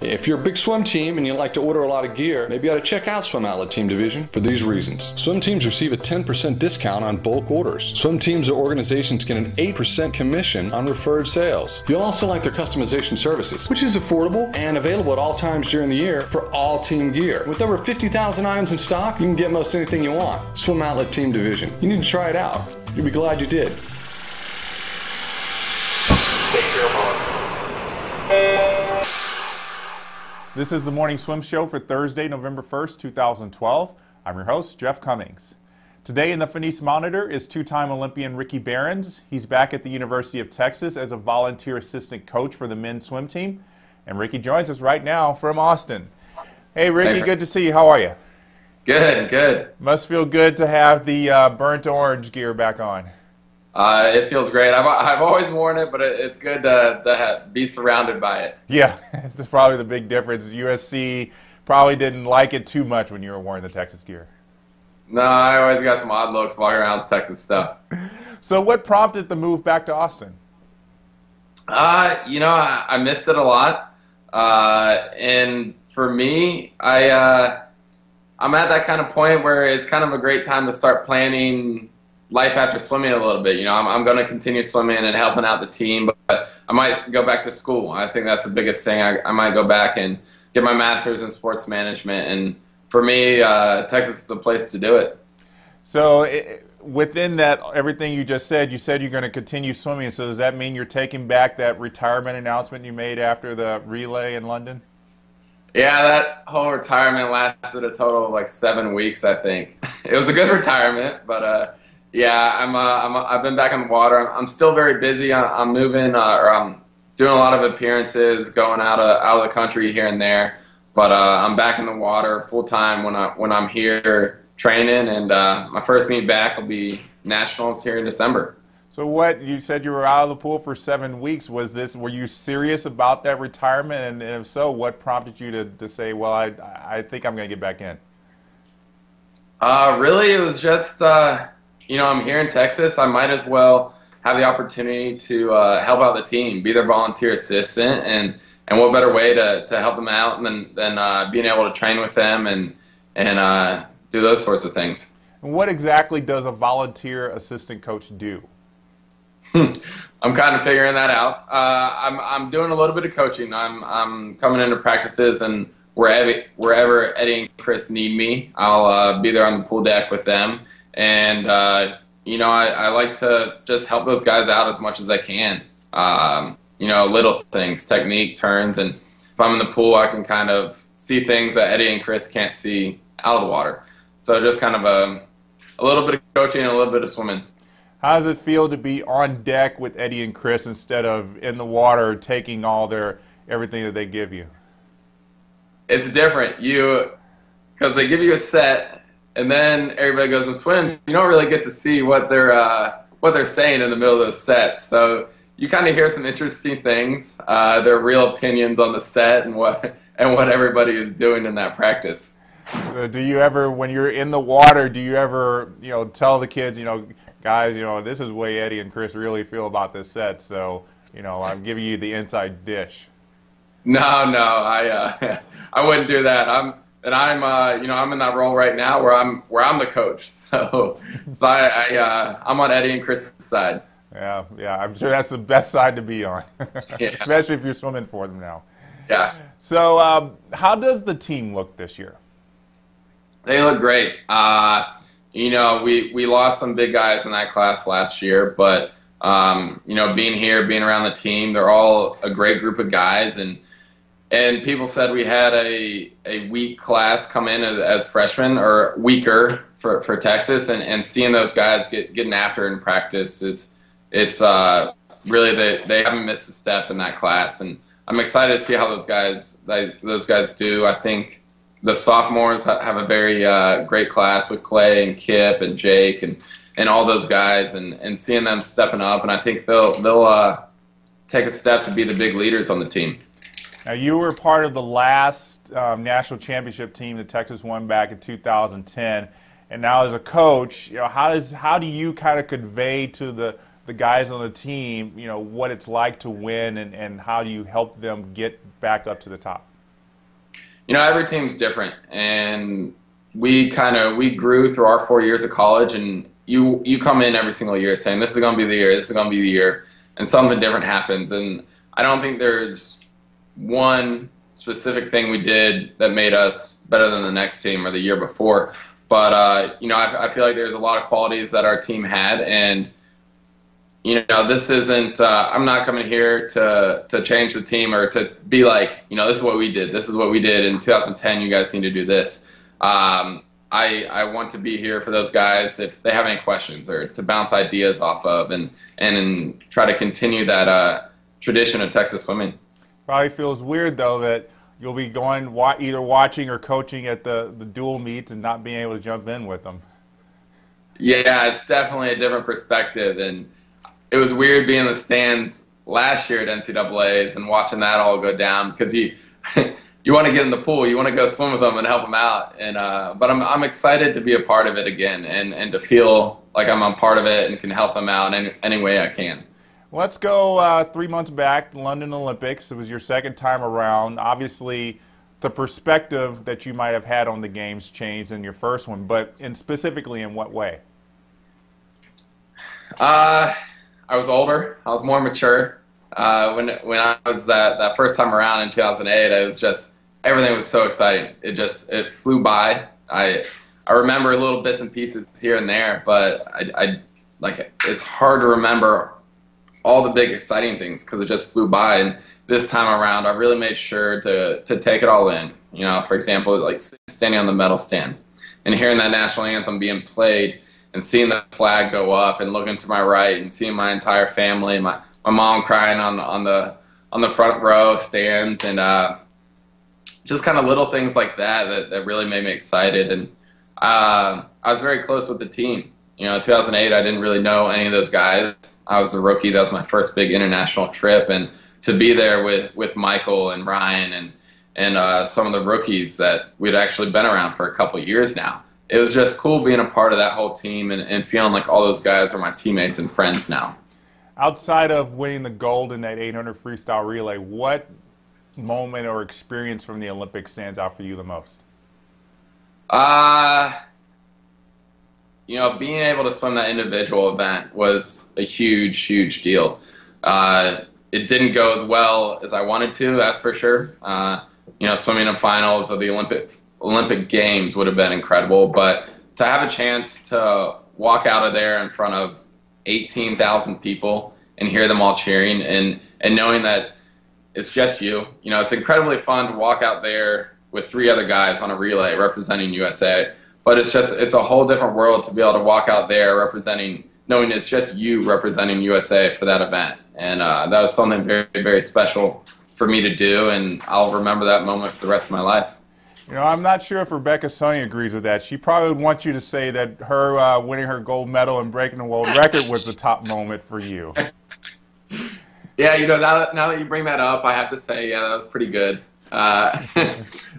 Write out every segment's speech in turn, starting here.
If you're a big swim team and you like to order a lot of gear, maybe you ought to check out Swim Outlet Team Division for these reasons. Swim teams receive a 10% discount on bulk orders. Swim teams or organizations get an 8% commission on referred sales. You'll also like their customization services, which is affordable and available at all times during the year for all team gear. With over 50,000 items in stock, you can get most anything you want. Swim Outlet Team Division. You need to try it out. You'll be glad you did. This is the Morning Swim Show for Thursday, November 1st, 2012. I'm your host, Jeff Cummings. Today in the Finis Monitor is two-time Olympian Ricky Behrens. He's back at the University of Texas as a volunteer assistant coach for the men's swim team. And Ricky joins us right now from Austin. Hey, Ricky, Thanks. Good to see you. How are you? Good, good. Must feel good to have the burnt orange gear back on. It feels great. I've always worn it, but it's good to be surrounded by it. Yeah, that's probably the big difference. USC probably didn't like it too much when you were wearing the Texas gear. No, I always got some odd looks walking around with Texas stuff. So what prompted the move back to Austin? I missed it a lot. And for me, I'm at that kind of point where it's kind of a great time to start planning life after swimming a little bit. I'm going to continue swimming and helping out the team, but I might go back to school. I think that's the biggest thing. I might go back and get my master's in sports management, and for me, Texas is the place to do it. So within that, everything you said you're going to continue swimming. So does that mean you're taking back that retirement announcement you made after the relay in London? Yeah, that whole retirement lasted a total of like 7 weeks, I think. It was a good retirement, but yeah, I've been back on the water. I'm still very busy. I'm moving, or I'm doing a lot of appearances, going out of the country here and there. But I'm back in the water full time when I'm here training, and my first meet back will be nationals here in December. So what you said you were out of the pool for 7 weeks. Were you serious about that retirement? And if so, what prompted you to say, well, I think I'm going to get back in? Really, it was just. I'm here in Texas. I might as well have the opportunity to help out the team, be their volunteer assistant, and what better way to help them out than being able to train with them and do those sorts of things. And what exactly does a volunteer assistant coach do? I'm kind of figuring that out. I'm doing a little bit of coaching. I'm coming into practices, and wherever Eddie and Chris need me, I'll be there on the pool deck with them. And, I like to just help those guys out as much as I can. Little things, technique, turns, and if I'm in the pool, I can kind of see things that Eddie and Chris can't see out of the water. So just kind of a little bit of coaching and a little bit of swimming. How does it feel to be on deck with Eddie and Chris instead of in the water taking everything that they give you? It's different. Because they give you a set, and then everybody goes and swim. You don't really get to see what they're saying in the middle of those sets. So you kind of hear some interesting things. Their real opinions on the set and what everybody is doing in that practice. Do you ever, when you're in the water, do you ever tell the kids, guys, this is the way Eddie and Chris really feel about this set. So I'm giving you the inside dish. No, I wouldn't do that. I'm in that role right now where I'm the coach. So I'm on Eddie and Chris's side. Yeah, I'm sure that's the best side to be on, Yeah. Especially if you're swimming for them now. Yeah. So how does the team look this year? They look great. We lost some big guys in that class last year, but being here, being around the team, they're all a great group of guys, and people said we had a weak class come in as freshmen, or weaker for Texas, and seeing those guys getting after it in practice, it's really they haven't missed a step in that class, and I'm excited to see how those guys do. I think the sophomores have a very great class with Clay and Kip and Jake and all those guys, and seeing them stepping up, and I think they'll take a step to be the big leaders on the team. Now, you were part of the last national championship team that Texas won back in 2010, and now as a coach, how do you kind of convey to the guys on the team, what it's like to win, and how do you help them get back up to the top? every team's different, and we grew through our 4 years of college, and you come in every single year saying this is going to be the year, this is going to be the year, and something different happens. And I don't think there's one specific thing we did that made us better than the next team or the year before. But I feel like there's a lot of qualities that our team had, and this isn't. I'm not coming here to change the team or to be like, this is what we did. This is what we did in 2010. You guys need to do this. I want to be here for those guys if they have any questions or to bounce ideas off of and try to continue that tradition of Texas swimming. Probably feels weird though that you'll be going either watching or coaching at the dual meets and not being able to jump in with them. Yeah, it's definitely a different perspective, and it was weird being in the stands last year at NCAA's and watching that all go down because you want to get in the pool, you want to go swim with them and help them out, and but I'm excited to be a part of it again and to feel like I'm a part of it and can help them out in any way I can. Let's go 3 months back, London Olympics. It was your second time around. Obviously, the perspective that you might have had on the games changed in your first one, but specifically in what way? I was older. I was more mature. When I was that first time around in 2008, it was just everything was so exciting. It flew by. I remember little bits and pieces here and there, but it's hard to remember all the big exciting things because it just flew by. And this time around, I really made sure to take it all in. For example, like standing on the medal stand and hearing that national anthem being played and seeing the flag go up and looking to my right and seeing my entire family, my mom crying on the front row stands, and just kind of little things like that really made me excited. And I was very close with the team. 2008, I didn't really know any of those guys. I was a rookie. That was my first big international trip, and to be there with Michael and Ryan and some of the rookies that we'd actually been around for a couple of years now. It was just cool being a part of that whole team and feeling like all those guys are my teammates and friends now. Outside of winning the gold in that 800 freestyle relay, what moment or experience from the Olympics stands out for you the most? Being able to swim that individual event was a huge, huge deal. It didn't go as well as I wanted to, that's for sure. Swimming in finals of the Olympic Games would have been incredible, but to have a chance to walk out of there in front of 18,000 people and hear them all cheering and knowing that it's just you. It's incredibly fun to walk out there with 3 other guys on a relay representing USA, but it's a whole different world to be able to walk out there knowing it's just you representing USA for that event. And that was something very, very special for me to do, and I'll remember that moment for the rest of my life. I'm not sure if Rebecca Sonny agrees with that. She probably would want you to say that her winning her gold medal and breaking the world record was the top moment for you. Yeah, now that you bring that up, I have to say, yeah, that was pretty good. No,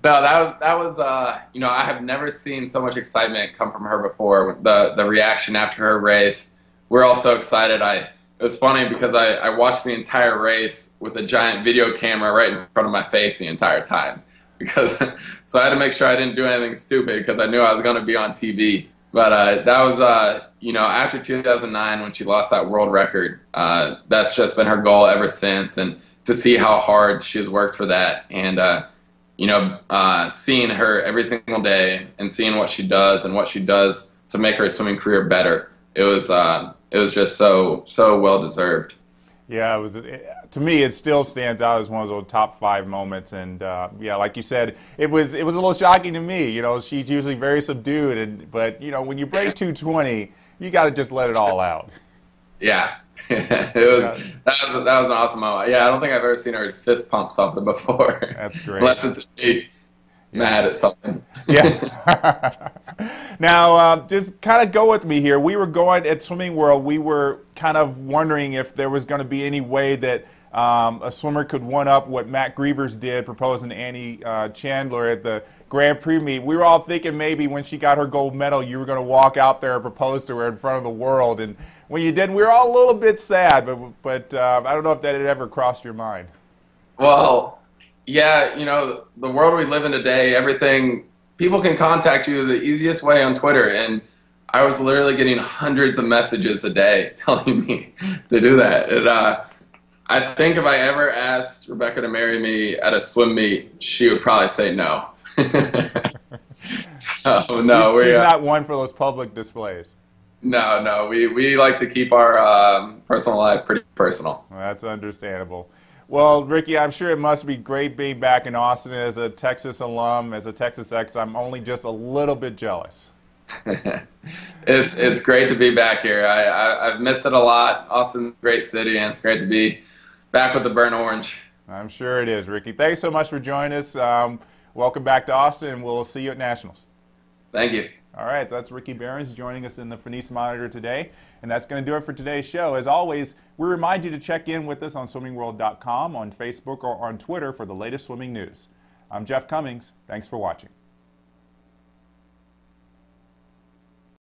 that was I have never seen so much excitement come from her before. The reaction after her race, we're all so excited. It was funny because I watched the entire race with a giant video camera right in front of my face the entire time. So I had to make sure I didn't do anything stupid because I knew I was going to be on TV. But that was, after 2009 when she lost that world record, that's just been her goal ever since. And to see how hard she has worked for that and, seeing her every single day and seeing what she does and what she does to make her swimming career better, it was just so well deserved. Yeah, to me, it still stands out as one of those top 5 moments. And yeah, like you said, it was a little shocking to me. She's usually very subdued, but when you break 220, you got to just let it all out. Yeah, that was an awesome moment. Yeah, I don't think I've ever seen her fist pump something before. That's great. Unless it's me mad at something. Yeah. Now, just kind of go with me here. We were going at Swimming World. We were kind of wondering if there was going to be any way that a swimmer could one-up what Matt Grievers did, proposing to Annie Chandler at the Grand Prix meet. We were all thinking maybe when she got her gold medal, you were going to walk out there and propose to her in front of the world. And when you didn't, we were all a little bit sad. But I don't know if that had ever crossed your mind. Well, Yeah, the world we live in today, everything, people can contact you the easiest way on Twitter. And I was literally getting hundreds of messages a day telling me to do that. And I think if I ever asked Rebecca to marry me at a swim meet, she would probably say no. So, no, She's not one for those public displays. no, we like to keep our personal life pretty personal. Well, that's understandable. Well, Ricky, I'm sure it must be great being back in Austin as a Texas alum, as a Texas Ex. I'm only just a little bit jealous. It's great to be back here. I've missed it a lot. Austin's a great city, and it's great to be back with the burnt orange. I'm sure it is, Ricky. Thanks so much for joining us. Welcome back to Austin, and we'll see you at Nationals. Thank you. All right, so that's Ricky Behrens joining us in the Finis Monitor today. And that's going to do it for today's show. As always, we remind you to check in with us on swimmingworld.com, on Facebook, or on Twitter for the latest swimming news. I'm Jeff Cummings. Thanks for watching.